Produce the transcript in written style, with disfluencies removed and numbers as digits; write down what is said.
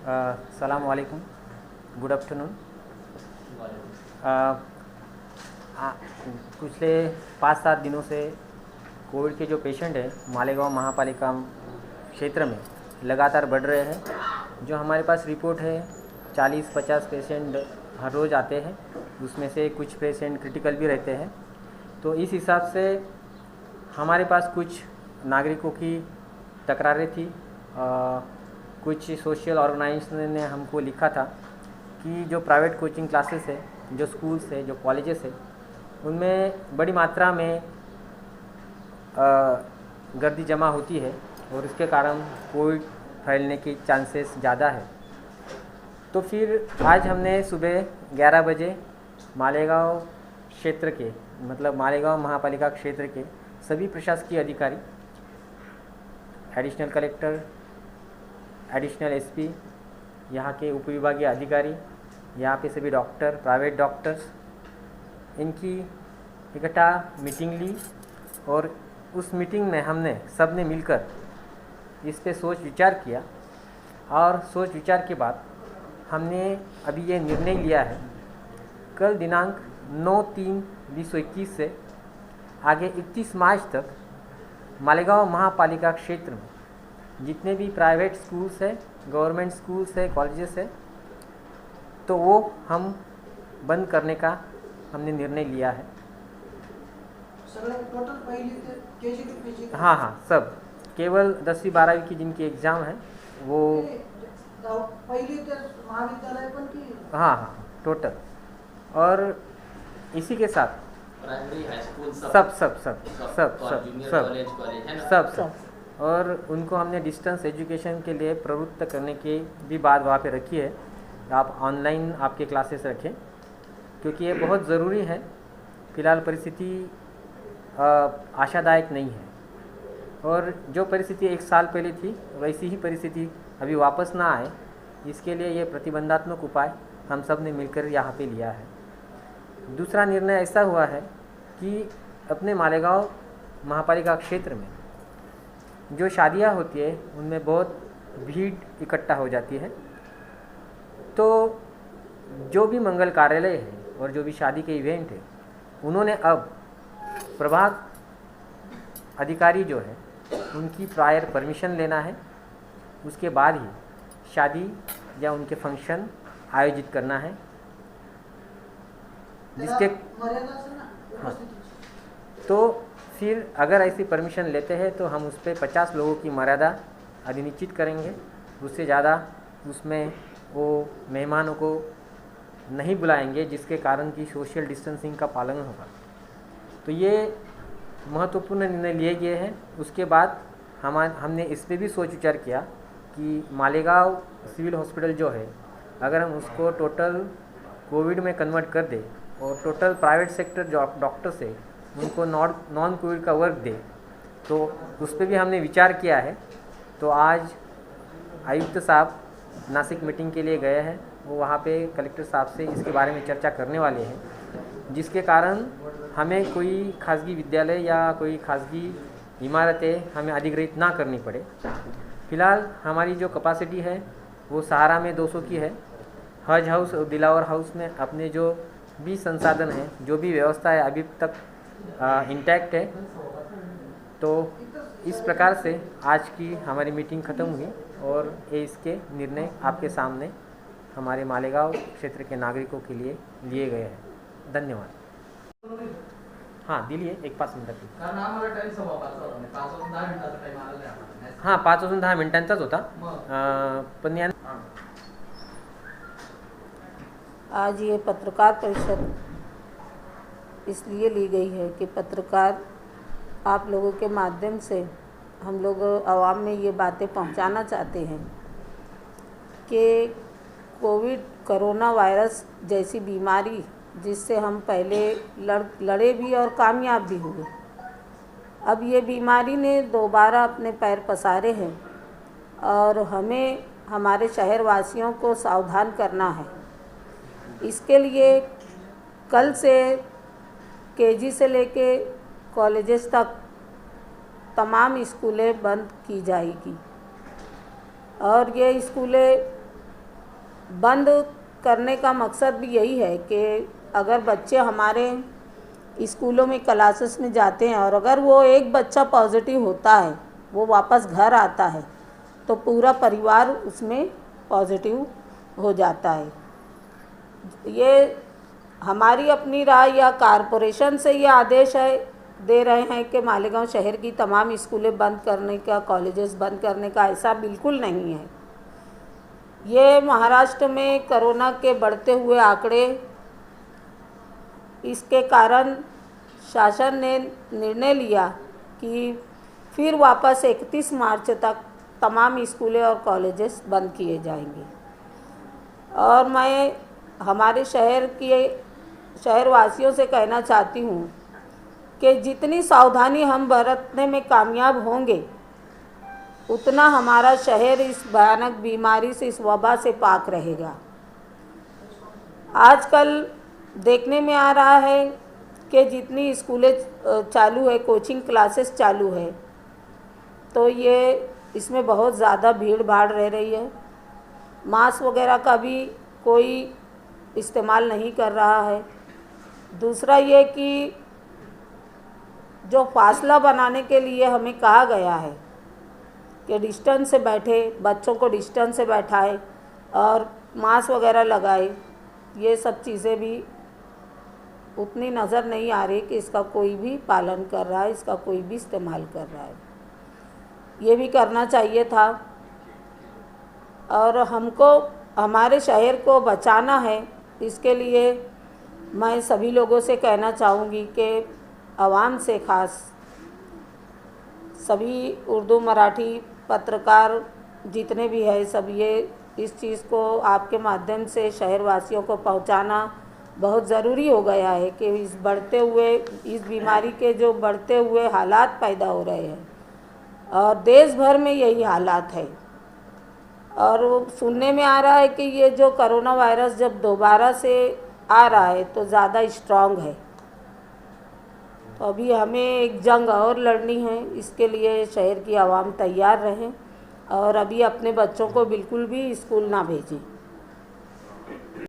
अस्सलाम वालेकुम, good afternoon. पिछले 5-7 दिनों से कोविड के जो पेशेंट हैं मालेगांव महापालिका क्षेत्र में लगातार बढ़ रहे हैं। जो हमारे पास रिपोर्ट है 40-50 पेशेंट हर रोज़ आते हैं, उसमें से कुछ पेशेंट क्रिटिकल भी रहते हैं। तो इस हिसाब से हमारे पास कुछ नागरिकों की तकरारें थी। कुछ सोशल ऑर्गेनाइजेशन ने हमको लिखा था कि जो प्राइवेट कोचिंग क्लासेस है, जो स्कूल्स है, जो कॉलेजेस है, उनमें बड़ी मात्रा में गर्दी जमा होती है और इसके कारण कोविड फैलने की चांसेस ज़्यादा है। तो फिर आज हमने सुबह 11 बजे मालेगांव क्षेत्र के, मतलब मालेगांव महापालिका क्षेत्र के सभी प्रशासकीय अधिकारी, एडिशनल कलेक्टर, एडिशनल एसपी, यहाँ के उपविभागीय अधिकारी, यहाँ पे सभी डॉक्टर, प्राइवेट डॉक्टर्स, इनकी इकट्ठा मीटिंग ली और उस मीटिंग में हमने सब ने मिलकर इस पे सोच विचार किया। और सोच विचार के बाद हमने अभी ये निर्णय लिया है, कल दिनांक 9/3/2021 से आगे 31 मार्च तक मालेगांव महापालिका क्षेत्र में जितने भी प्राइवेट स्कूल्स है, गवर्नमेंट स्कूल्स है, कॉलेजेस है, तो वो हम बंद करने का हमने निर्णय लिया है। हाँ, सब केवल 10वीं 12वीं की जिनकी एग्ज़ाम है वो हाँ, टोटल। और इसी के साथ प्राइमरी, हाई स्कूल, सब और उनको हमने डिस्टेंस एजुकेशन के लिए प्रवृत्त करने की भी बात वहाँ पे रखी है। आप ऑनलाइन आपके क्लासेस रखें, क्योंकि ये बहुत ज़रूरी है। फ़िलहाल परिस्थिति आशादायक नहीं है और जो परिस्थिति 1 साल पहले थी वैसी ही परिस्थिति अभी वापस ना आए, इसके लिए ये प्रतिबंधात्मक उपाय हम सब ने मिलकर यहाँ पे लिया है। दूसरा निर्णय ऐसा हुआ है कि अपने मालेगांव महापालिका क्षेत्र में जो शादियाँ होती है उनमें बहुत भीड़ इकट्ठा हो जाती है। तो जो भी मंगल कार्यालय है और जो भी शादी के इवेंट है, उन्होंने अब प्रभाग अधिकारी जो है उनकी प्रायर परमिशन लेना है, उसके बाद ही शादी या उनके फंक्शन आयोजित करना है। जिसके हाँ, तो फिर अगर ऐसी परमिशन लेते हैं तो हम उस पर 50 लोगों की मर्यादा अधिनिश्चित करेंगे। उससे ज़्यादा उसमें वो मेहमानों को नहीं बुलाएंगे, जिसके कारण कि सोशल डिस्टेंसिंग का पालन होगा। तो ये महत्वपूर्ण निर्णय लिए गए हैं। उसके बाद हमने इस पर भी सोच विचार किया कि मालेगांव सिविल हॉस्पिटल जो है, अगर हम उसको टोटल कोविड में कन्वर्ट कर दें और टोटल प्राइवेट सेक्टर जो डॉक्टर से उनको नॉन कोविड का वर्क दे, तो उस पर भी हमने विचार किया है। तो आज आयुक्त साहब नासिक मीटिंग के लिए गए हैं, वो वहाँ पे कलेक्टर साहब से इसके बारे में चर्चा करने वाले हैं, जिसके कारण हमें कोई खासगी विद्यालय या कोई खासगी इमारतें हमें अधिग्रहित ना करनी पड़े। फ़िलहाल हमारी जो कैपेसिटी है वो सहारा में 200 की है। हज हाउस और दिलावर हाउस में अपने जो भी संसाधन है, जो भी व्यवस्था है, अभी तक इंटैक्ट है। तो इस प्रकार से आज की हमारी मीटिंग ख़त्म हुई और ये इसके निर्णय आपके सामने हमारे मालेगांव क्षेत्र के नागरिकों के लिए लिए गए हैं। धन्यवाद। हाँ, दिली एक 5 मिनिटात। हाँ, 5 वाजून 10 मिनिटांचाच होता, पण आज ये पत्रकार परिषद इसलिए ली गई है कि पत्रकार आप लोगों के माध्यम से हम लोग आवाम में ये बातें पहुंचाना चाहते हैं कि कोरोना वायरस जैसी बीमारी जिससे हम पहले लड़े भी और कामयाब भी हुए, अब ये बीमारी ने दोबारा अपने पैर पसारे हैं और हमें हमारे शहरवासियों को सावधान करना है। इसके लिए कल से केजी से लेके कॉलेजेस तक तमाम स्कूलें बंद की जाएगी और ये स्कूलें बंद करने का मकसद भी यही है कि अगर बच्चे हमारे स्कूलों में क्लासेस में जाते हैं और अगर वो एक बच्चा पॉजिटिव होता है, वो वापस घर आता है, तो पूरा परिवार उसमें पॉजिटिव हो जाता है। ये हमारी अपनी राय या कारपोरेशन से ये आदेश दे रहे हैं कि मालेगांव शहर की तमाम स्कूलें बंद करने का, कॉलेजेस बंद करने का, ऐसा बिल्कुल नहीं है। ये महाराष्ट्र में कोरोना के बढ़ते हुए आंकड़े, इसके कारण शासन ने निर्णय लिया कि फिर वापस 31 मार्च तक तमाम स्कूलें और कॉलेजेस बंद किए जाएंगे। और मैं हमारे शहरवासियों से कहना चाहती हूँ कि जितनी सावधानी हम बरतने में कामयाब होंगे, उतना हमारा शहर इस भयानक बीमारी से, इस वबा से पाक रहेगा। आजकल देखने में आ रहा है कि जितनी स्कूलें चालू है, कोचिंग क्लासेस चालू है, तो ये इसमें बहुत ज़्यादा भीड़ भाड़ रह रही है। मास्क वगैरह का भी कोई इस्तेमाल नहीं कर रहा है। दूसरा ये कि जो फासला बनाने के लिए हमें कहा गया है कि डिस्टेंस से बैठे, बच्चों को डिस्टेंस से बैठाए और मास्क वगैरह लगाए, ये सब चीज़ें भी उतनी नज़र नहीं आ रही कि इसका कोई भी पालन कर रहा है, इसका कोई भी इस्तेमाल कर रहा है। ये भी करना चाहिए था। और हमको हमारे शहर को बचाना है, इसके लिए मैं सभी लोगों से कहना चाहूँगी कि आवाम से, ख़ास सभी उर्दू मराठी पत्रकार जितने भी हैं, सब ये इस चीज़ को आपके माध्यम से शहरवासियों को पहुंचाना बहुत ज़रूरी हो गया है कि इस बीमारी के जो बढ़ते हुए हालात पैदा हो रहे हैं, और देश भर में यही हालात है। और सुनने में आ रहा है कि ये जो कोरोना वायरस जब दोबारा से आ रहा है तो ज़्यादा स्ट्रांग है। तो अभी हमें एक जंग और लड़नी है, इसके लिए शहर की आवाम तैयार रहें और अभी अपने बच्चों को बिल्कुल भी स्कूल ना भेजें।